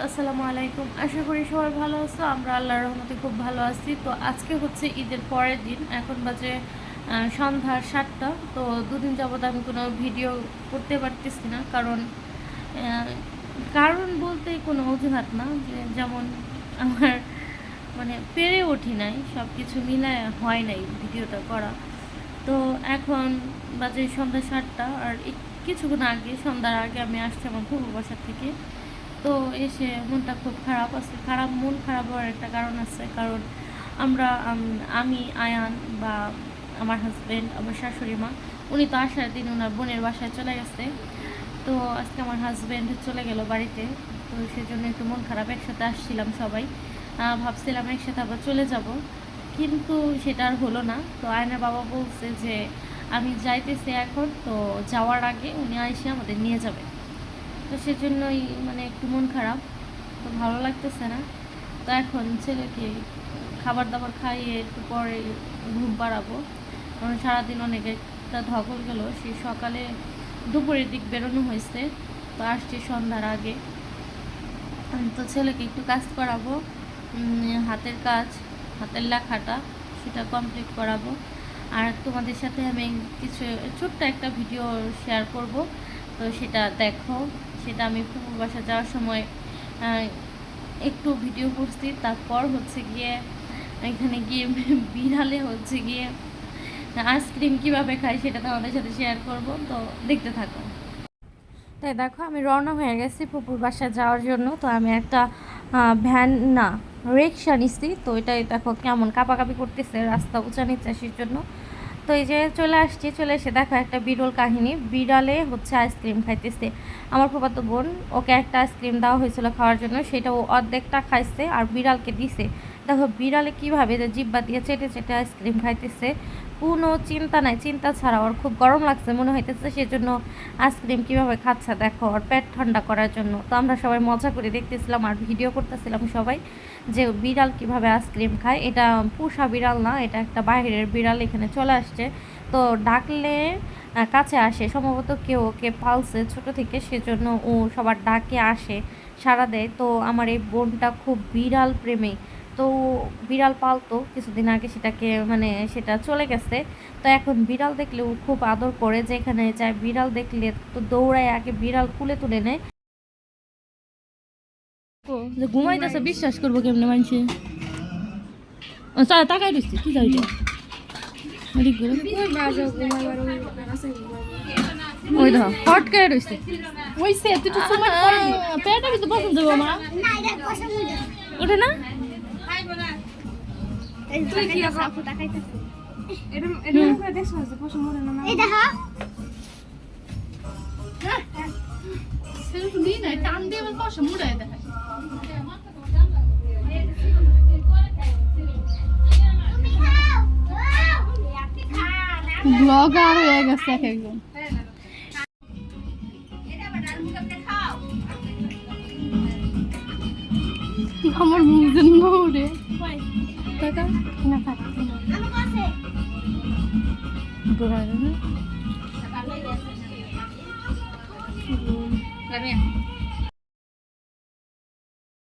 আসসালামু আলাইকুম। আশা করি সবাই ভালো আছো। আমরা আল্লাহর রহমতে খুব ভালো আছি। তো আজকে হচ্ছে ঈদের পরের দিন, এখন বাজে সন্ধ্যা 7টা। তো দুদিন যাবত আমি কোনো ভিডিও করতে পারতেছি না, কারণ বলতে কোনো অজুহাত না, যেমন আমার মানে পেরে উঠি নাই, সব কিছু মিলায় হয় নাই ভিডিওটা করা। তো এখন বাজে সন্ধ্যা 7টা, আর কিছুক্ষণ আগে, সন্ধ্যার আগে আমি আসছি আমার ফুফুর বাসার থেকে। তো এসে মনটা খুব খারাপ আছে। মন খারাপ হওয়ার একটা কারণ আছে, কারণ আমি আয়ান বা আমার হাজব্যান্ড, আমার শাশুড়ি মা, উনি তো আসার দিন ওনার বোনের বাসায় চলে গেছে। তো আজকে আমার হাজব্যান্ড চলে গেল বাড়িতে। তো সেজন্য একটু মন খারাপ। একসাথে আসছিলাম সবাই, ভাবছিলাম একসাথে আবার চলে যাব, কিন্তু সেটা আর হলো না। তো আয়নার বাবা বলছে যে আমি যাইতেছি এখন, তো যাওয়ার আগে উনি এসে আমাদের নিয়ে যাবে। তো সেজন্যই মানে একটু মন খারাপ, তো ভালো লাগতেছে না। তো এখন ছেলেকে খাবার দাবার খাইয়ে একটু পরে ঘুম পাড়াবো, কারণ সারাদিন অনেক একটা ধকল গেল। সেই সকালে দুপুরের দিক বেরোনো হয়েছে, তো আসছি সন্ধ্যার আগে। তো ছেলেকে একটু কাজ করাবো, হাতের কাজ, হাতের লেখাটা সেটা কমপ্লিট করাবো। আর তোমাদের সাথে আমি কিছু ছোট্ট একটা ভিডিও শেয়ার করব, তো সেটা দেখো। সেটা আমি ফুফুর বাসা যাওয়ার সময় একটু ভিডিও করছি। তারপর হচ্ছে গিয়ে এখানে গিয়ে বিড়ালে হচ্ছে গিয়ে আইসক্রিম কীভাবে খাই সেটা তোমাদের সাথে শেয়ার করব, তো দেখতে থাকো। তাই দেখো, আমি রওনা হয়ে গেছি ফুপুর বাসায় যাওয়ার জন্য। তো আমি একটা ভ্যান না রিক্সা নিচ্ছি। তো এটাই দেখো কেমন কাঁপাকাঁপি করতেছে রাস্তা উঁচা নিচে জন্য। তো এই যে চলে আসছি, চলে এসে দেখো একটা বিরল কাহিনী। বিড়ালে হচ্ছে আইসক্রিম খাইতেছে। আমার ফুফাতো বোন, ওকে একটা আইসক্রিম দেওয়া হয়েছিল খাওয়ার জন্য, সেটা ও অর্ধেকটা খাইছে আর বিড়ালকে দিছে। দেখো বিড়ালে কীভাবে যে জিব্বা দিয়ে চেটে চেটে আইসক্রিম খাইতেছে, কোনো চিন্তা নাই। চিন্তা ছাড়া ওর খুব গরম লাগছে মনে হইতেছে, সেজন্য আইসক্রিম কীভাবে খাচ্ছে দেখো, ওর পেট ঠান্ডা করার জন্য। তো আমরা সবাই মজা করে দেখতেছিলাম আর ভিডিও করতেছিলাম সবাই, যে বিড়াল কিভাবে আইসক্রিম খায়। এটা পোষা বিড়াল না, এটা একটা বাইরের বিড়াল এখানে চলে আসছে। তো ডাকলে কাছে আসে, সম্ভবত কেউ ওকে পালছে ছোট থেকে, সেজন্য ও সবার ডাকে আসে, সাড়া দেয়। তো আমার এই বোনটা খুব বিড়াল প্রেমী। তো বিড়াল পালতো কিছুদিন আগে, সেটা চলে গেছে। তো এখন বিড়াল দেখলে ও খুব আদর করে, যেখানে যায় বিড়াল দেখলে তো দৌড়ায় আগে বিড়াল কুলে তুলে নেয়। ঘুমাইতেছে, বিশ্বাস করবো কেমনে মানুষে? তাকাই দিচ্ছি কি যাই ওই ধর হটকায় রয়েছে। পেটা কিন্তু পছন্দ করবো মা, ওঠে না। টান দিয়ে পয়সা মুড়াই দেখায়। ব্লগার হয়ে গেছে এক একজন। আমার মুখ যেন উড়ে টাকা না থাকছে না।